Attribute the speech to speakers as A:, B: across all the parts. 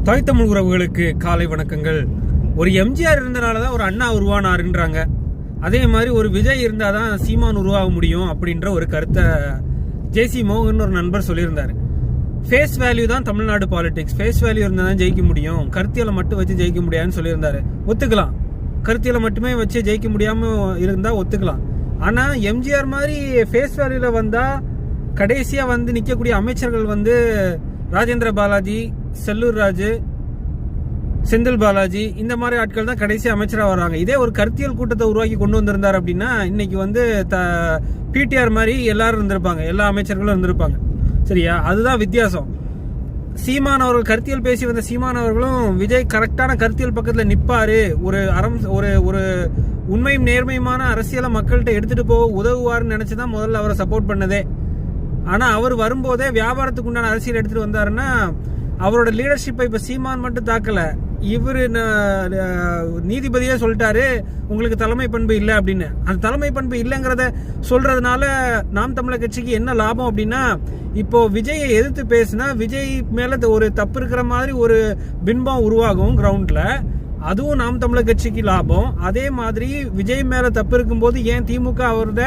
A: தாய் தமிழ் உறவுகளுக்கு காலை வணக்கங்கள். ஒரு எம்ஜிஆர் இருந்தனால தான் ஒரு அண்ணா உருவானாருன்றாங்க. அதே மாதிரி ஒரு விஜய் இருந்தால் தான் சீமான் உருவாக முடியும் அப்படின்ற ஒரு கருத்தை ஜேசி மோகன் ஒரு நண்பர் சொல்லியிருந்தார். ஃபேஸ் வேல்யூ தான் தமிழ்நாடு பாலிடிக்ஸ், ஃபேஸ் வேல்யூ இருந்தால் தான் ஜெயிக்க முடியும், கருத்தியலை மட்டும் வச்சு ஜெயிக்க முடியாதுன்னு சொல்லியிருந்தாரு. ஒத்துக்கலாம், கருத்தியலை மட்டுமே வச்சு ஜெயிக்க முடியாமல் இருந்தால் ஒத்துக்கலாம். ஆனால் எம்ஜிஆர் மாதிரி ஃபேஸ் வேல்யூவில் வந்தால் கடைசியாக வந்து நிற்கக்கூடிய அமைச்சர்கள் வந்து ராஜேந்திர பாலாஜி, செல்லூர் ராஜு, செந்தில் பாலாஜி, இந்த மாதிரி ஆட்கள் தான் கடைசி அமைச்சராக வராங்க. இதே ஒரு கருத்தியல் கூட்டத்தை உருவாக்கி கொண்டு வந்திருந்தார் அப்படின்னா இன்னைக்கு வந்து பிடிஆர் மாதிரி எல்லாரும் இருந்திருப்பாங்க, எல்லா அமைச்சர்களும் இருந்திருப்பாங்க. சரியா? அதுதான் வித்தியாசம். சீமான் அவர்கள் கருத்தியல் பேசி வந்த சீமான் அவர்களும் விஜய் கரெக்டான கருத்தியல் பக்கத்தில் நிற்பாரு, ஒரு உண்மையும் நேர்மையுமான அரசியலை மக்கள்கிட்ட எடுத்துட்டு போக உதவுவார்னு நினைச்சுதான் முதல்ல அவரை சப்போர்ட் பண்ணதே. ஆனால் அவர் வரும்போதே வியாபாரத்துக்கு உண்டான அரசியல் எடுத்துட்டு வந்தாருன்னா அவரோட லீடர்ஷிப்பை இப்போ சீமான் மட்டும் தாக்கலை, இவர் நீதிபதியே சொல்லிட்டாரு உங்களுக்கு தலைமை பண்பு இல்லை அப்படின்னு. அந்த தலைமை பண்பு இல்லைங்கிறத சொல்றதுனால நாம் தமிழர் கட்சிக்கு என்ன லாபம் அப்படின்னா, இப்போ விஜயை எதிர்த்து பேசினா விஜய் மேல ஒரு தப்பு இருக்கிற மாதிரி ஒரு பின்பம் உருவாகும் கிரவுண்ட்ல, அதுவும் நாம் தமிழர் கட்சிக்கு லாபம். அதே மாதிரி விஜய் மேல தப்பு இருக்கும்போது ஏன் திமுக அவரோட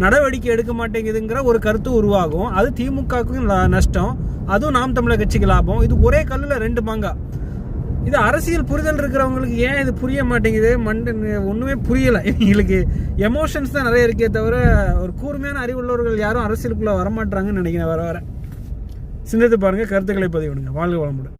A: நடவடிக்கை எடுக்க மாட்டேங்குதுங்கிற ஒரு கருத்து உருவாகும், அது திமுகவுக்கும் நஷ்டம், அதுவும் நாம் தமிழர் கட்சிக்கு லாபம். இது ஒரே கல்லுல ரெண்டு மாங்கா. இது அரசியல் புரிதல் இருக்கிறவங்களுக்கு ஏன் இது புரிய மாட்டேங்குது, ஒண்ணுமே புரியல. எங்களுக்கு எமோஷன்ஸ் தான் நிறைய இருக்கே தவிர ஒரு கூர்மையான அறிவுள்ளவர்கள் யாரும் அரசியலுக்குள்ள வரமாட்டாங்கன்னு நினைக்கிறேன். வர சிந்தித்து பாருங்க, கருத்துக்களை பதிவிடுங்க. வாழ்க வளமுடன்.